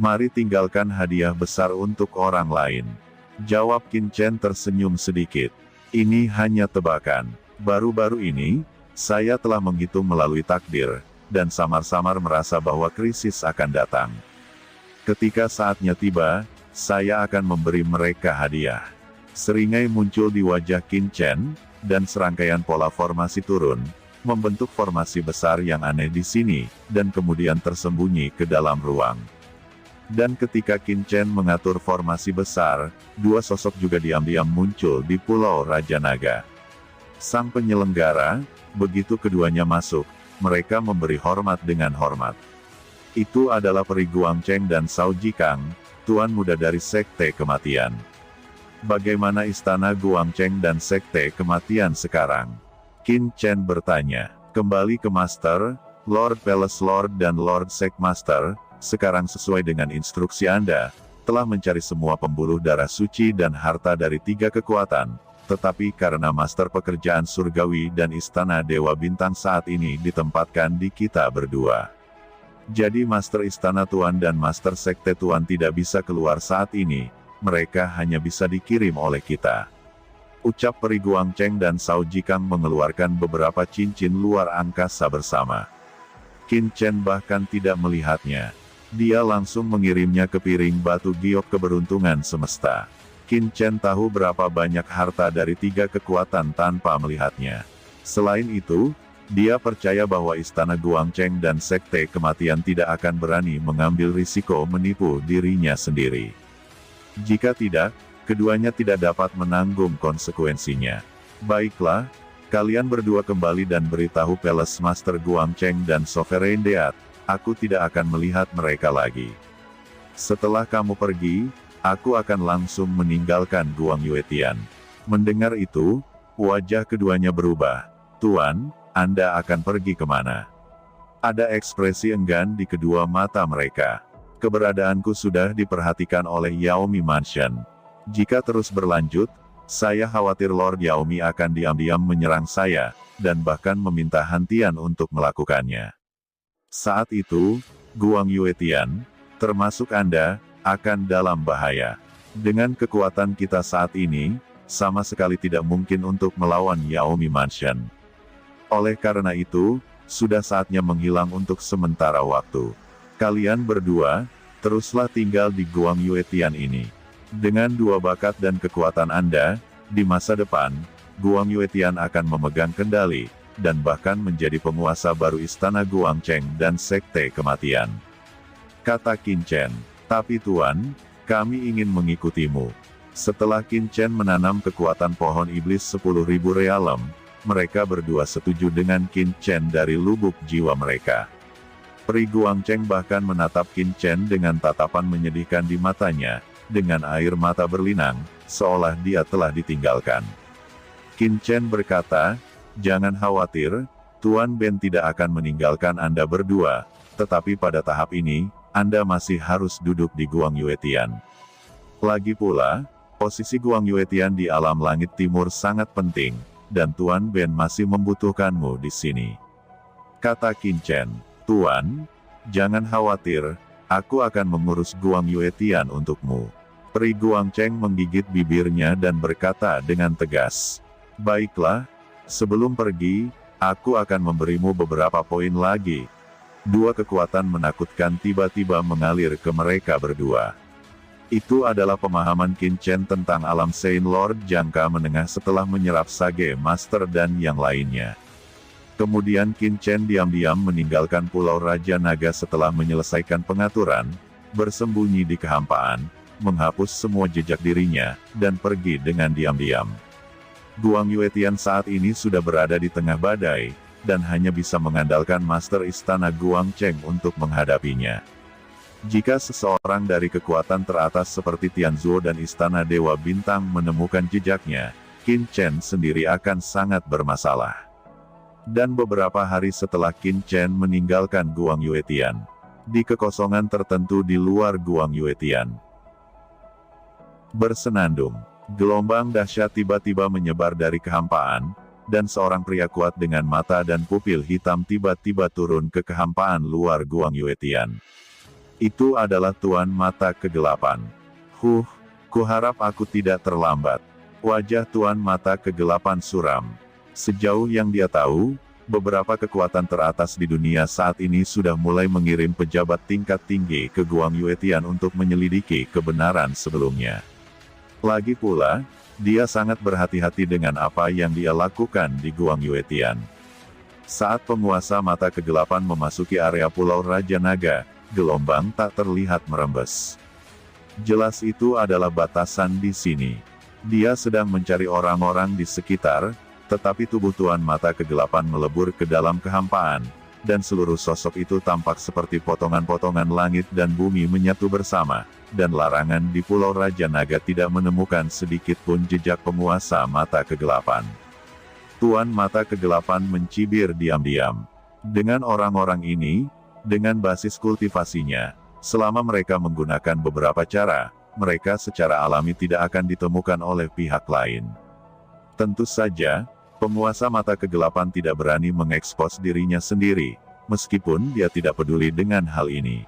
Mari tinggalkan hadiah besar untuk orang lain. Jawab Qin Chen tersenyum sedikit. Ini hanya tebakan. Baru-baru ini, saya telah menghitung melalui takdir, dan samar-samar merasa bahwa krisis akan datang. Ketika saatnya tiba, saya akan memberi mereka hadiah. Seringai muncul di wajah Qin Chen, dan serangkaian pola formasi turun, membentuk formasi besar yang aneh di sini, dan kemudian tersembunyi ke dalam ruang. Dan ketika Qin Chen mengatur formasi besar, dua sosok juga diam-diam muncul di Pulau Raja Naga. Sang penyelenggara, begitu keduanya masuk, mereka memberi hormat dengan hormat. Itu adalah Peri Guangcheng dan Cao Jikang, tuan muda dari Sekte Kematian. Bagaimana istana Guangcheng dan Sekte Kematian sekarang? Qin Chen bertanya. Kembali ke Master, Lord Palace Lord dan Lord Sek Master, sekarang sesuai dengan instruksi Anda, telah mencari semua pembuluh darah suci dan harta dari 3 kekuatan, tetapi karena Master Pekerjaan Surgawi dan Istana Dewa Bintang saat ini ditempatkan di kita berdua. Jadi Master Istana Tuan dan Master Sekte Tuan tidak bisa keluar saat ini, mereka hanya bisa dikirim oleh kita. Ucap Peri Guangcheng dan Cao Jikang mengeluarkan beberapa cincin luar angkasa bersama. Qin Chen bahkan tidak melihatnya. Dia langsung mengirimnya ke piring batu giok keberuntungan semesta. Qin Chen tahu berapa banyak harta dari 3 kekuatan tanpa melihatnya. Selain itu, dia percaya bahwa Istana Guangcheng dan Sekte Kematian tidak akan berani mengambil risiko menipu dirinya sendiri. Jika tidak, keduanya tidak dapat menanggung konsekuensinya. Baiklah, kalian berdua kembali dan beritahu Palace Master Guangcheng dan Sovereign Deat, aku tidak akan melihat mereka lagi. Setelah kamu pergi, aku akan langsung meninggalkan Guang Yuetian. Mendengar itu, wajah keduanya berubah. Tuan, Anda akan pergi kemana? Ada ekspresi enggan di kedua mata mereka. Keberadaanku sudah diperhatikan oleh Yaomi Mansion. Jika terus berlanjut, saya khawatir Lord Yaomi akan diam-diam menyerang saya, dan bahkan meminta Hantian untuk melakukannya. Saat itu, Guang Yuetian, termasuk Anda, akan dalam bahaya. Dengan kekuatan kita saat ini, sama sekali tidak mungkin untuk melawan Yaomi Mansion. Oleh karena itu, sudah saatnya menghilang untuk sementara waktu. Kalian berdua, teruslah tinggal di Guang Yuetian ini. Dengan 2 bakat dan kekuatan Anda, di masa depan, Guang Yuetian akan memegang kendali, dan bahkan menjadi penguasa baru Istana Guangcheng dan Sekte Kematian. Kata Qin Chen. Tapi Tuan, kami ingin mengikutimu. Setelah Qin Chen menanam kekuatan pohon iblis 10.000 realem, mereka berdua setuju dengan Qin Chen dari lubuk jiwa mereka. Peri Guangcheng bahkan menatap Qin Chen dengan tatapan menyedihkan di matanya, dengan air mata berlinang, seolah dia telah ditinggalkan. Qin Chen berkata, jangan khawatir, Tuan Ben tidak akan meninggalkan Anda berdua, tetapi pada tahap ini, Anda masih harus duduk di Guang Yuetian. Lagi pula, posisi Guang Yuetian di alam langit timur sangat penting, dan Tuan Ben masih membutuhkanmu di sini. Kata Qin Chen. Tuan, jangan khawatir, aku akan mengurus Guang Yuetian untukmu. Peri Guangcheng menggigit bibirnya dan berkata dengan tegas. Baiklah, sebelum pergi, aku akan memberimu beberapa poin lagi. 2 kekuatan menakutkan tiba-tiba mengalir ke mereka berdua. Itu adalah pemahaman Qin Chen tentang alam Saint Lord jangka menengah setelah menyerap Sage Master dan yang lainnya. Kemudian Qin Chen diam-diam meninggalkan Pulau Raja Naga setelah menyelesaikan pengaturan, bersembunyi di kehampaan, menghapus semua jejak dirinya, dan pergi dengan diam-diam. Guang Yuetian saat ini sudah berada di tengah badai, dan hanya bisa mengandalkan Master Istana Guangcheng untuk menghadapinya. Jika seseorang dari kekuatan teratas seperti Tianzuo dan Istana Dewa Bintang menemukan jejaknya, Qin Chen sendiri akan sangat bermasalah. Dan beberapa hari setelah Qin Chen meninggalkan Guang Yuetian, di kekosongan tertentu di luar Guang Yuetian, bersenandung, gelombang dahsyat tiba-tiba menyebar dari kehampaan, dan seorang pria kuat dengan mata dan pupil hitam tiba-tiba turun ke kehampaan luar Guang Yuetian. Itu adalah Tuan Mata Kegelapan. Kuharap aku tidak terlambat. Wajah Tuan Mata Kegelapan suram. Sejauh yang dia tahu, beberapa kekuatan teratas di dunia saat ini sudah mulai mengirim pejabat tingkat tinggi ke Guang Yuetian untuk menyelidiki kebenaran sebelumnya. Lagi pula, dia sangat berhati-hati dengan apa yang dia lakukan di Guang Yuetian. Saat penguasa Mata Kegelapan memasuki area Pulau Raja Naga, gelombang tak terlihat merembes. Jelas itu adalah batasan di sini. Dia sedang mencari orang-orang di sekitar, tetapi tubuh Tuan Mata Kegelapan melebur ke dalam kehampaan, dan seluruh sosok itu tampak seperti potongan-potongan langit dan bumi menyatu bersama, dan larangan di Pulau Raja Naga tidak menemukan sedikit pun jejak penguasa Mata Kegelapan. Tuan Mata Kegelapan mencibir diam-diam. Dengan orang-orang ini, dengan basis kultivasinya, selama mereka menggunakan beberapa cara, mereka secara alami tidak akan ditemukan oleh pihak lain. Tentu saja, penguasa Mata Kegelapan tidak berani mengekspos dirinya sendiri, meskipun dia tidak peduli dengan hal ini.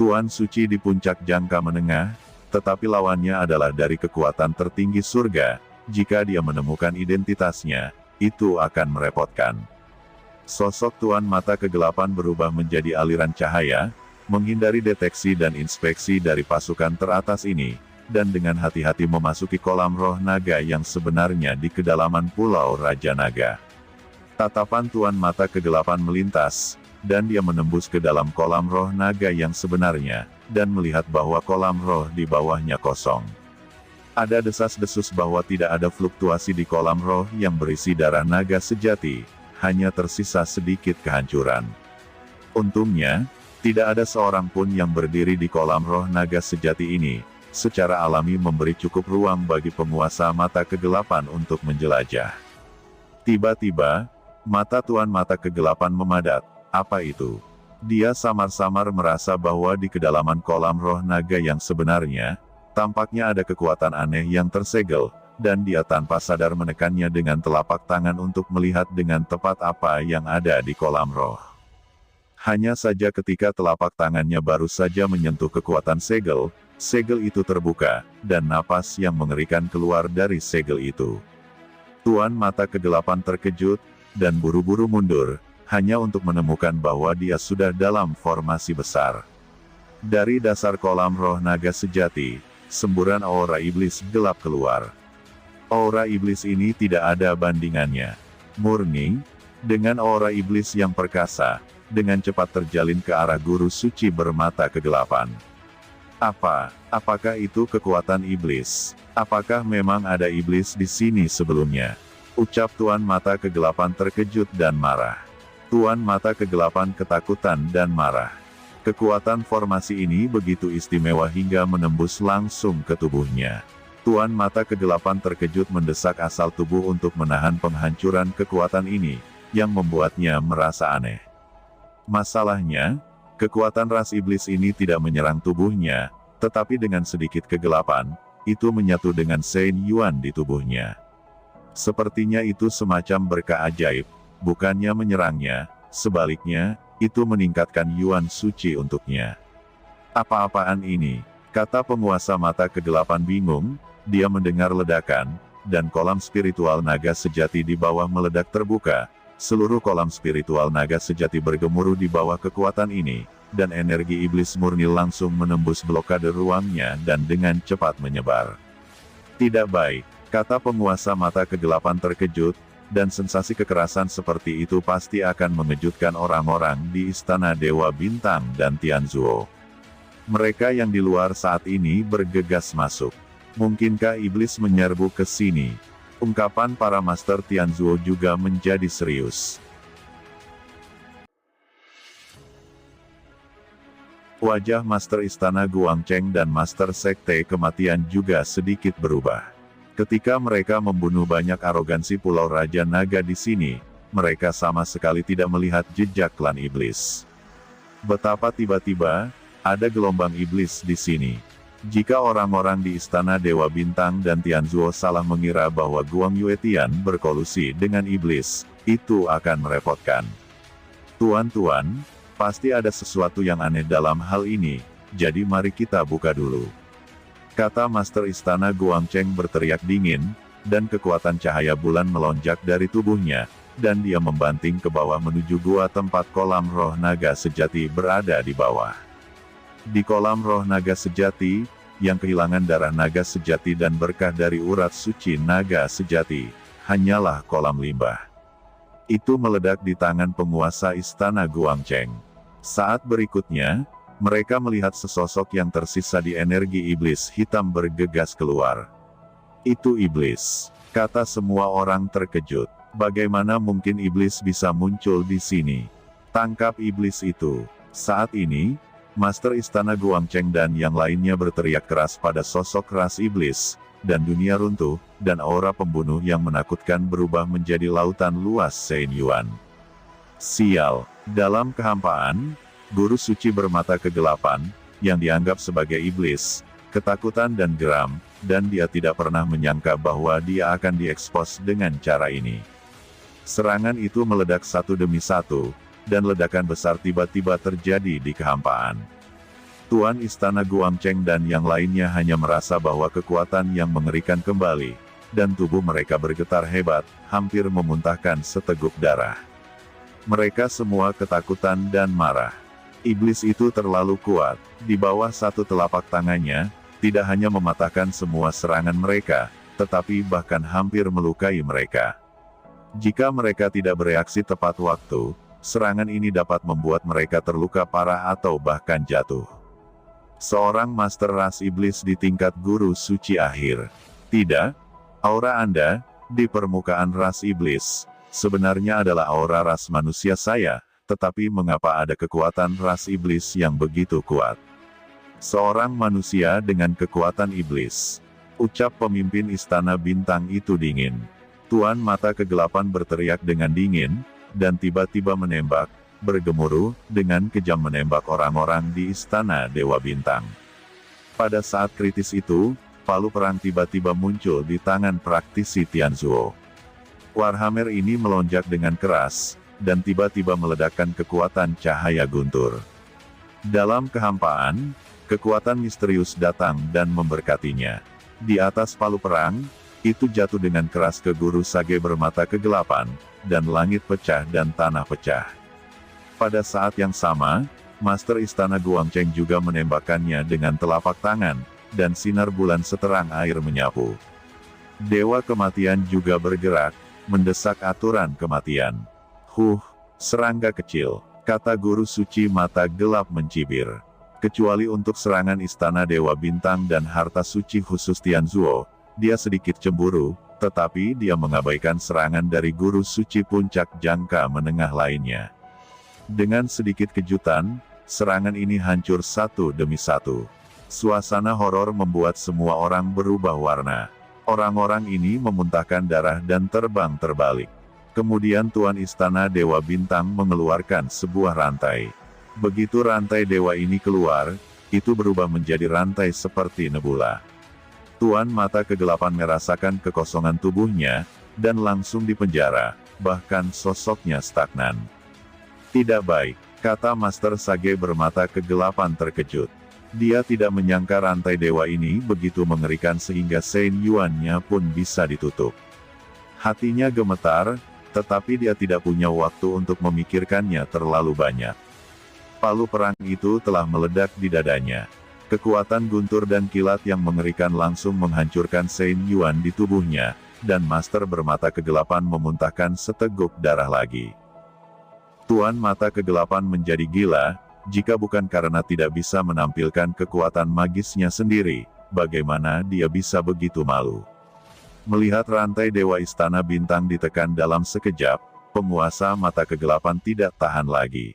Tuan Suci di puncak jangka menengah, tetapi lawannya adalah dari kekuatan tertinggi surga. Jika dia menemukan identitasnya, itu akan merepotkan. Sosok Tuan Mata Kegelapan berubah menjadi aliran cahaya, menghindari deteksi dan inspeksi dari pasukan teratas ini, dan dengan hati-hati memasuki kolam roh naga yang sebenarnya di kedalaman Pulau Raja Naga. Tatapan Tuan Mata Kegelapan melintas, dan dia menembus ke dalam kolam roh naga yang sebenarnya, dan melihat bahwa kolam roh di bawahnya kosong. Ada desas-desus bahwa tidak ada fluktuasi di kolam roh yang berisi darah naga sejati, hanya tersisa sedikit kehancuran. Untungnya, tidak ada seorang pun yang berdiri di kolam roh naga sejati ini, secara alami memberi cukup ruang bagi penguasa Mata Kegelapan untuk menjelajah. Tiba-tiba, mata Tuan Mata Kegelapan memadat. Apa itu? Dia samar-samar merasa bahwa di kedalaman kolam roh naga yang sebenarnya, tampaknya ada kekuatan aneh yang tersegel, dan dia tanpa sadar menekannya dengan telapak tangan untuk melihat dengan tepat apa yang ada di kolam roh. Hanya saja ketika telapak tangannya baru saja menyentuh kekuatan segel, segel itu terbuka, dan napas yang mengerikan keluar dari segel itu. Tuan Mata Kegelapan terkejut, dan buru-buru mundur, hanya untuk menemukan bahwa dia sudah dalam formasi besar. Dari dasar kolam roh naga sejati, semburan aura iblis gelap keluar. Aura iblis ini tidak ada bandingannya. Murni, dengan aura iblis yang perkasa, dengan cepat terjalin ke arah guru suci bermata kegelapan. Apakah itu kekuatan iblis? Apakah memang ada iblis di sini sebelumnya? Ucap Tuan Mata Kegelapan terkejut dan marah. Tuan Mata Kegelapan ketakutan dan marah. Kekuatan formasi ini begitu istimewa hingga menembus langsung ke tubuhnya. Tuan Mata Kegelapan terkejut mendesak asal tubuh untuk menahan penghancuran kekuatan ini, yang membuatnya merasa aneh. Masalahnya, kekuatan ras iblis ini tidak menyerang tubuhnya, tetapi dengan sedikit kegelapan, itu menyatu dengan Saint Yuan di tubuhnya. Sepertinya itu semacam berkah ajaib. Bukannya menyerangnya, sebaliknya, itu meningkatkan Yuan suci untuknya. Apa-apaan ini? Kata penguasa Mata Kegelapan bingung, dia mendengar ledakan, dan kolam spiritual naga sejati di bawah meledak terbuka. Seluruh kolam spiritual naga sejati bergemuruh di bawah kekuatan ini, dan energi iblis murni langsung menembus blokade ruangnya dan dengan cepat menyebar. Tidak baik, kata penguasa Mata Kegelapan terkejut, dan sensasi kekerasan seperti itu pasti akan mengejutkan orang-orang di Istana Dewa Bintang dan Tianzuo. Mereka yang di luar saat ini bergegas masuk. Mungkinkah iblis menyerbu ke sini? Ungkapan para Master Tianzuo juga menjadi serius. Wajah Master Istana Guangcheng dan Master Sekte Kematian juga sedikit berubah. Ketika mereka membunuh banyak arogansi Pulau Raja Naga di sini, mereka sama sekali tidak melihat jejak klan iblis. Betapa tiba-tiba, ada gelombang iblis di sini. Jika orang-orang di Istana Dewa Bintang dan Tianzuo salah mengira bahwa Guang Yuetian berkolusi dengan iblis, itu akan merepotkan. Tuan-tuan, Pasti ada sesuatu yang aneh dalam hal ini, jadi mari kita buka dulu. Kata Master Istana Guangcheng berteriak dingin, dan kekuatan cahaya bulan melonjak dari tubuhnya, dan dia membanting ke bawah menuju gua tempat kolam roh naga sejati berada di bawah. Di kolam roh naga sejati, yang kehilangan darah naga sejati dan berkah dari urat suci naga sejati, hanyalah kolam limbah. Itu meledak di tangan penguasa Istana Guangcheng. Saat berikutnya, mereka melihat sesosok yang tersisa di energi iblis hitam bergegas keluar. Itu iblis, kata semua orang terkejut. Bagaimana mungkin iblis bisa muncul di sini? Tangkap iblis itu. Saat ini, Master Istana Guangcheng dan yang lainnya berteriak keras pada sosok ras iblis, dan dunia runtuh, dan aura pembunuh yang menakutkan berubah menjadi lautan luas Sein Yuan. Sial, dalam kehampaan, guru suci bermata kegelapan, yang dianggap sebagai iblis, ketakutan dan geram, dan dia tidak pernah menyangka bahwa dia akan diekspos dengan cara ini. Serangan itu meledak satu demi satu, dan ledakan besar tiba-tiba terjadi di kehampaan. Tuan Istana Guangcheng dan yang lainnya hanya merasa bahwa kekuatan yang mengerikan kembali, dan tubuh mereka bergetar hebat, hampir memuntahkan seteguk darah. Mereka semua ketakutan dan marah. Iblis itu terlalu kuat, di bawah satu telapak tangannya, tidak hanya mematahkan semua serangan mereka, tetapi bahkan hampir melukai mereka. Jika mereka tidak bereaksi tepat waktu, serangan ini dapat membuat mereka terluka parah atau bahkan jatuh. Seorang master ras iblis di tingkat guru suci akhir. Tidak, aura Anda, di permukaan ras iblis, sebenarnya adalah aura ras manusia saya, tetapi mengapa ada kekuatan ras iblis yang begitu kuat? Seorang manusia dengan kekuatan iblis. Ucap pemimpin Istana Bintang itu dingin. Tuan Mata Kegelapan berteriak dengan dingin, dan tiba-tiba menembak, bergemuruh, dengan kejam menembak orang-orang di Istana Dewa Bintang. Pada saat kritis itu, palu perang tiba-tiba muncul di tangan praktisi Tianzuo. Warhammer ini melonjak dengan keras, dan tiba-tiba meledakkan kekuatan cahaya guntur. Dalam kehampaan, kekuatan misterius datang dan memberkatinya. Di atas palu perang, itu jatuh dengan keras ke guru Sage bermata kegelapan, dan langit pecah dan tanah pecah. Pada saat yang sama, Master Istana Guangcheng juga menembakkannya dengan telapak tangan, dan sinar bulan seterang air menyapu. Dewa Kematian juga bergerak, mendesak aturan kematian. Serangga kecil, kata guru suci mata gelap mencibir. Kecuali untuk serangan Istana Dewa Bintang dan harta suci khusus Tianzuo, dia sedikit cemburu, tetapi dia mengabaikan serangan dari guru suci puncak jangka menengah lainnya. Dengan sedikit kejutan, serangan ini hancur satu demi satu. Suasana horor membuat semua orang berubah warna. Orang-orang ini memuntahkan darah dan terbang terbalik. Kemudian Tuan Istana Dewa Bintang mengeluarkan sebuah rantai. Begitu rantai dewa ini keluar, itu berubah menjadi rantai seperti nebula. Tuan Mata Kegelapan merasakan kekosongan tubuhnya, dan langsung dipenjara, bahkan sosoknya stagnan. Tidak baik, kata Master Sage bermata kegelapan terkejut. Dia tidak menyangka rantai dewa ini begitu mengerikan sehingga Sein Yuan-nya pun bisa ditutup. Hatinya gemetar, tetapi dia tidak punya waktu untuk memikirkannya terlalu banyak. Palu perang itu telah meledak di dadanya. Kekuatan guntur dan kilat yang mengerikan langsung menghancurkan Sein Yuan di tubuhnya, dan Master bermata kegelapan memuntahkan seteguk darah lagi. Tuan Mata Kegelapan menjadi gila, jika bukan karena tidak bisa menampilkan kekuatan magisnya sendiri, bagaimana dia bisa begitu malu. Melihat rantai Dewa Istana Bintang ditekan dalam sekejap, penguasa Mata Kegelapan tidak tahan lagi.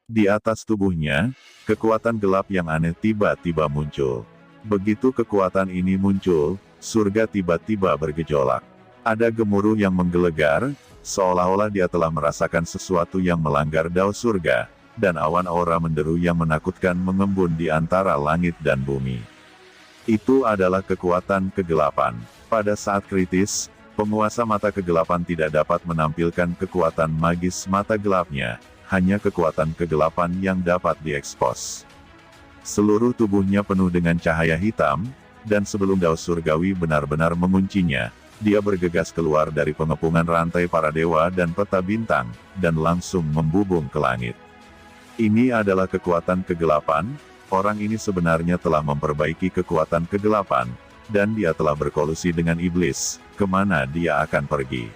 Di atas tubuhnya, kekuatan gelap yang aneh tiba-tiba muncul. Begitu kekuatan ini muncul, surga tiba-tiba bergejolak. Ada gemuruh yang menggelegar, seolah-olah dia telah merasakan sesuatu yang melanggar dao surga, dan awan aura menderu yang menakutkan mengembun di antara langit dan bumi. Itu adalah kekuatan kegelapan. Pada saat kritis, penguasa Mata Kegelapan tidak dapat menampilkan kekuatan magis mata gelapnya, hanya kekuatan kegelapan yang dapat diekspos. Seluruh tubuhnya penuh dengan cahaya hitam, dan sebelum Dao Surgawi benar-benar menguncinya, dia bergegas keluar dari pengepungan rantai para dewa dan peta bintang, dan langsung membubung ke langit. Ini adalah kekuatan kegelapan. Orang ini sebenarnya telah memperbaiki kekuatan kegelapan, dan dia telah berkolusi dengan iblis. Kemana dia akan pergi?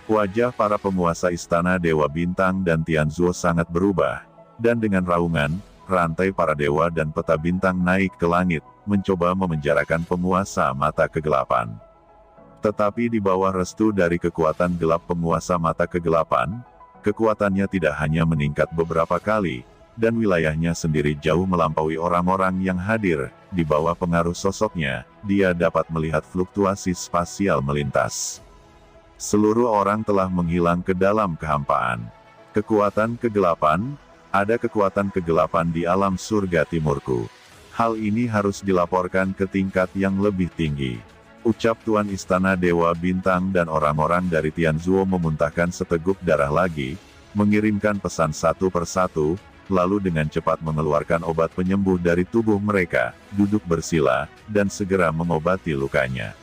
Wajah para penguasa istana Dewa Bintang dan Tianzuo sangat berubah, dan dengan raungan, rantai para dewa dan peta bintang naik ke langit, mencoba memenjarakan penguasa mata kegelapan. Tetapi di bawah restu dari kekuatan gelap penguasa mata kegelapan, kekuatannya tidak hanya meningkat beberapa kali, dan wilayahnya sendiri jauh melampaui orang-orang yang hadir. Di bawah pengaruh sosoknya, dia dapat melihat fluktuasi spasial melintas. Seluruh orang telah menghilang ke dalam kehampaan. Kekuatan kegelapan, ada kekuatan kegelapan di alam surga timurku. Hal ini harus dilaporkan ke tingkat yang lebih tinggi. Ucap Tuan Istana Dewa Bintang dan orang-orang dari Tianzuo memuntahkan seteguk darah lagi, mengirimkan pesan satu persatu, lalu dengan cepat mengeluarkan obat penyembuh dari tubuh mereka, duduk bersila, dan segera mengobati lukanya.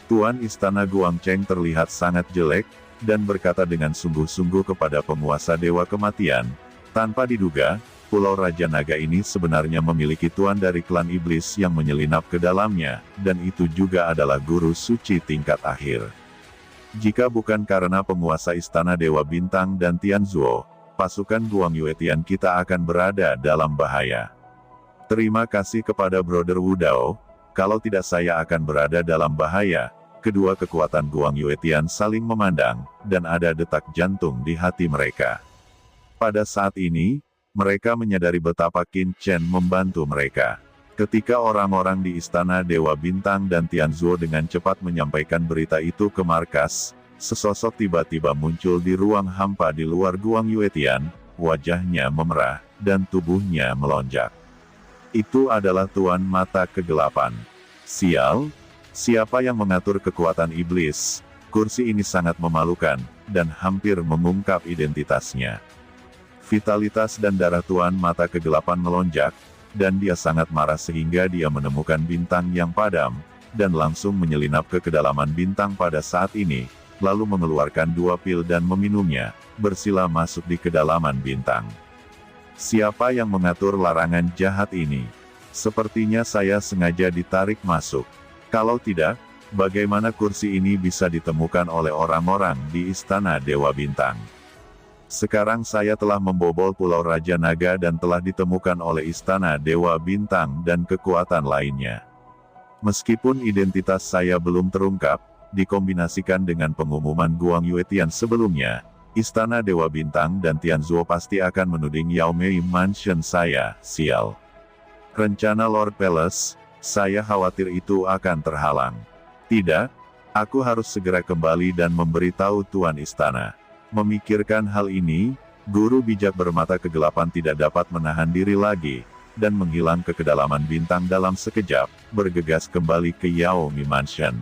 Tuan Istana Guangcheng terlihat sangat jelek, dan berkata dengan sungguh-sungguh kepada penguasa Dewa Kematian, tanpa diduga, Pulau Raja Naga ini sebenarnya memiliki tuan dari klan iblis yang menyelinap ke dalamnya, dan itu juga adalah guru suci tingkat akhir. Jika bukan karena penguasa Istana Dewa Bintang dan Tianzuo, pasukan Guang Yuetian kita akan berada dalam bahaya. Terima kasih kepada Brother Wu Dao, kalau tidak saya akan berada dalam bahaya. Kedua kekuatan Guang Yuetian saling memandang, dan ada detak jantung di hati mereka. Pada saat ini, mereka menyadari betapa Qin Chen membantu mereka. Ketika orang-orang di Istana Dewa Bintang dan Tianzuo dengan cepat menyampaikan berita itu ke markas, sesosok tiba-tiba muncul di ruang hampa di luar Guang Yuetian, wajahnya memerah, dan tubuhnya melonjak. Itu adalah Tuan Mata Kegelapan. Sial, siapa yang mengatur kekuatan iblis? Kursi ini sangat memalukan, dan hampir mengungkap identitasnya. Vitalitas dan darah Tuan Mata Kegelapan melonjak, dan dia sangat marah sehingga dia menemukan bintang yang padam, dan langsung menyelinap ke kedalaman bintang pada saat ini, lalu mengeluarkan 2 pil dan meminumnya, bersila masuk di kedalaman bintang. Siapa yang mengatur larangan jahat ini? Sepertinya saya sengaja ditarik masuk. Kalau tidak, bagaimana kursi ini bisa ditemukan oleh orang-orang di Istana Dewa Bintang? Sekarang saya telah membobol Pulau Raja Naga dan telah ditemukan oleh Istana Dewa Bintang dan kekuatan lainnya. Meskipun identitas saya belum terungkap, dikombinasikan dengan pengumuman Guang Yuetian sebelumnya, Istana Dewa Bintang dan Tianzuo pasti akan menuding Yao Mei Mansion saya, sial. Rencana Lord Palace, saya khawatir itu akan terhalang. Tidak, aku harus segera kembali dan memberitahu Tuan Istana. Memikirkan hal ini, guru bijak bermata kegelapan tidak dapat menahan diri lagi, dan menghilang ke kedalaman bintang dalam sekejap, bergegas kembali ke Yao Mi Mansion.